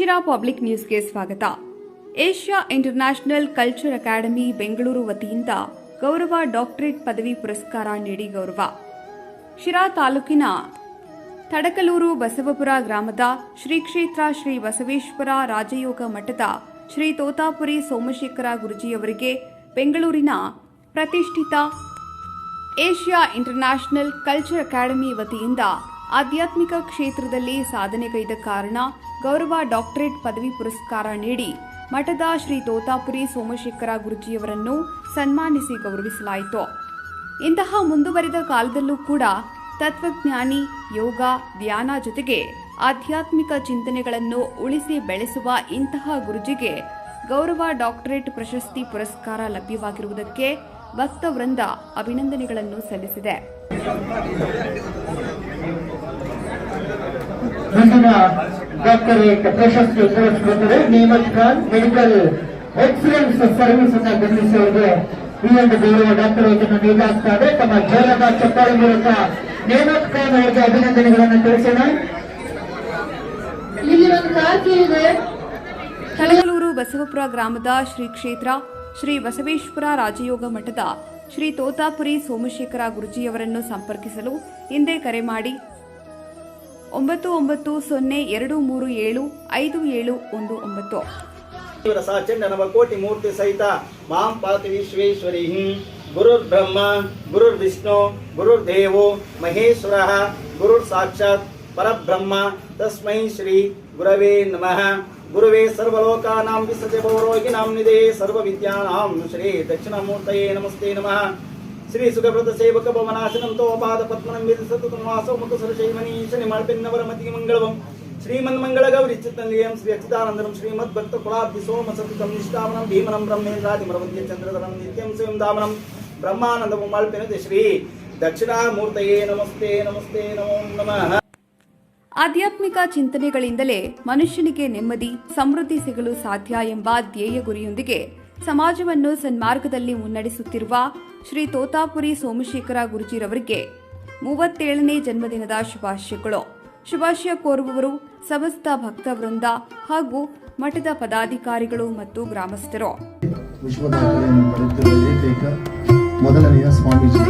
Sira public ನ್ಯೂಸ್ಗೆ ಸ್ವಾಗತ. Asia international culture academy Bengaluru ವತಿಯಿಂದ ಗೌರವ ಡಾಕ್ಟರೇಟ್ ಪದವಿ ಪುರಸ್ಕಾರ ನೀಡಿ ಗೌರವ. ಶಿರಾ ತಾಲೂಕಿನ ತಡಕಲೂರು ಬಸವಪುರ ಗ್ರಾಮದ ಶ್ರೀ ಕ್ಷೇತ್ರ ಶ್ರೀ ಬಸವೇಶ್ವರ ರಾಜಯೋಗ ಮಠದ ಶ್ರೀ ತೋತಾಪುರಿ ಸೋಮಶೇಖರ ಗುರೂಜಿಯವರಿಗೆ ಬೆಂಗಳೂರಿನ ಪ್ರತಿಷ್ಠಿತ ಏಷ್ಯಾ ಇಂಟರ್ನ್ಯಾಷನಲ್ ಕಲ್ಚರ್ ಅಕಾಡೆಮಿ ವತಿಯಿಂದ ಆಧ್ಯಾತ್ಮಿಕ ಕ್ಷೇತ್ರದಲ್ಲಿ ಸಾಧನೆಗೈದ ಕಾರಣ ಗೌರವ ಡಾಕ್ಟರೇಟ್ ಪದವಿ ಪುರಸ್ಕಾರ ನೀಡಿ ಮಠದ ಶ್ರೀ ತೋತಾಪುರಿ ಸೋಮಶೇಖರ ಗುರೂಜಿಯವರನ್ನು ಸನ್ಮಾನಿಸಿ ಗೌರವಿಸಲಾಯಿತು. ಇಂತಹ ಮುಂದುವರಿದ ಕಾಲದಲ್ಲೂ ಕೂಡ ತತ್ವಜ್ಞಾನಿ, ಯೋಗ, ಧ್ಯಾನ ಜೊತೆಗೆ ಆಧ್ಯಾತ್ಮಿಕ ಚಿಂತನೆಗಳನ್ನು ಉಳಿಸಿ ಬೆಳೆಸುವ ಇಂತಹ ಗುರೂಜಿಗೆ ಗೌರವ ಡಾಕ್ಟರೇಟ್ ಪ್ರಶಸ್ತಿ ಪುರಸ್ಕಾರ ಲಭ್ಯವಾಗಿರುವುದಕ್ಕೆ ಭಕ್ತವೃಂದ ಅಭಿನಂದನೆಗಳನ್ನು ಸಲ್ಲಿಸಿದೆ. ಮುಂದಿನ ಡಾಕ್ಟರೇಟ್ ಪ್ರಶಸ್ತಿ ಪುರಸ್ಕೃತರು ನೇಮತ್ ಖಾನ್ ಮೆಡಿಕಲ್ ಎಕ್ಸಲೆನ್ಸ್ ಸರ್ವಿಸ್ ಅನ್ನು ಗಮನಿಸಿದವರಿಗೆ ಈ ಒಂದು ಗೌರವ ಡಾಕ್ಟರೇಟ್ ಅನ್ನು ನೀಡಲಾಗುತ್ತದೆ. ತಮ್ಮ ಜೋರದ ಚಪ್ಪಾಳೆ ಮೂಲಕ ನೇಮತ್ ಖಾನ್ ಅವರಿಗೆ ಅಭಿನಂದನೆಗಳನ್ನು ತಿಳಿಸೋಣ. ಇಲ್ಲಿ ಒಂದು ಕಾರ್ತಿ ಇದೆ. ತಳಗಲೂರು ಬಸವಪುರ ಗ್ರಾಮದ ಶ್ರೀ ಕ್ಷೇತ್ರ ಶ್ರೀ ಬಸವೇಶ್ವರ ರಾಜಯೋಗ ಮಠದ ಶ್ರೀ ತೋತಾಪುರಿ ಸೋಮಶೇಖರ ಗುರೂಜಿಯವರನ್ನು ಸಂಪರ್ಕಿಸಲು ಹಿಂದೆ ಕರೆ ಮಾಡಿ 9902375719 ಸಾಚಂಡ ನವಕೋಟಿ ಮೂರ್ತಿ ಸಹಿತ ಮಾಂ ಪಾತಿ ವಿಶ್ವೇಶ್ವರಿ ಗುರುರ್ ಬ್ರಹ್ಮ ಗುರುರ್ ವಿಷ್ಣು ಗುರುರ್ ದೇವೋ ಮಹೇಶ್ವರ ಗುರುರ್ ಸಾಕ್ಷಾತ್ ಪರಬ್ರಹ್ಮ ತಸ್ಮೈ ಶ್ರೀ ಗುರವೇ ನಮಃ. ಗುರುವೇ ಸರ್ವಲೋಕಾನಾಂ ವಿಸತೆ ಭವರೋಗಿನಾಂ ನಿಧೇ ಸರ್ವವಿದ್ಯಾನಾಂ ಶ್ರೀ ದಕ್ಷಿಣಾಮೂರ್ತಯೇ ನಮಸ್ತೆ ನಮಃ. ಶ್ರೀ ಸುಖವ್ರತ ಸೇವಕ ಭವನಾಶನಂ ತೋಪಾದ ಪದ್ಮನಂ ವಿರಸತು ವಾಸೋ ಮುಖ ಸುರಶೈವನೀಶ ನಿಮಾಳ್ಪೆನ್ನವರ ಮತಿಗೆ ಮಂಗಳವಂ ಶ್ರೀಮನ್ಮಂಗಳ ಗೌರಿ ಚಿತ್ತಂಗೇಯಂ ಶ್ರೀ ಅಚ್ಯುತಾನಂದಂ ಶ್ರೀಮದ್ ಭಕ್ತ ಕುಲಾಬ್ಧಿ ಸೋಮ ಸತತಂ ನಿಷ್ಠಾವನಂ ಭೀಮನಂ ಬ್ರಹ್ಮೇಂದ್ರಾದಿ ಮರವಂತ್ಯ ಚಂದ್ರಧರಂ ನಿತ್ಯಂ ಸ್ವಯಂ ದಾಮನಂ ಬ್ರಹ್ಮಾನಂದಂ ಮಾಳ್ಪೆನದೆ ಶ್ರೀ ದಕ್ಷಿಣಾಮೂರ್ತಯೇ ನಮಸ್ತೆ ನಮಸ್ತೆ ನಮೋ ನಮಃ. ಆಧ್ಯಾತ್ಮಿಕ ಚಿಂತನೆಗಳಿಂದಲೇ ಮನುಷ್ಯನಿಗೆ ನೆಮ್ಮದಿ, ಸಮೃದ್ಧಿ ಸಿಗಲು ಸಾಧ್ಯ ಎಂಬ ಧ್ಯೇಯ ಗುರಿಯೊಂದಿಗೆ ಸಮಾಜವನ್ನು ಸನ್ಮಾರ್ಗದಲ್ಲಿ ಮುನ್ನಡೆಸುತ್ತಿರುವ ಶ್ರೀ ತೋತಾಪುರಿ ಸೋಮಶೇಖರ ಗುರೂಜಿರವರಿಗೆ 37ನೇ ಜನ್ಮದಿನದ ಶುಭಾಶಯಗಳು. ಶುಭಾಶಯ ಕೋರುವವರು ಸಮಸ್ತ ಭಕ್ತವೃಂದ ಹಾಗೂ ಮಠದ ಪದಾಧಿಕಾರಿಗಳು ಮತ್ತು ಗ್ರಾಮಸ್ಥರು. ವಿಶ್ವದಾಖಲೆಯನ್ನು ಪಡೆಯುತ್ತಿರುವ ಏಕೈಕ ಮೊದಲನೆಯ ಸ್ವಾಮೀಜಿ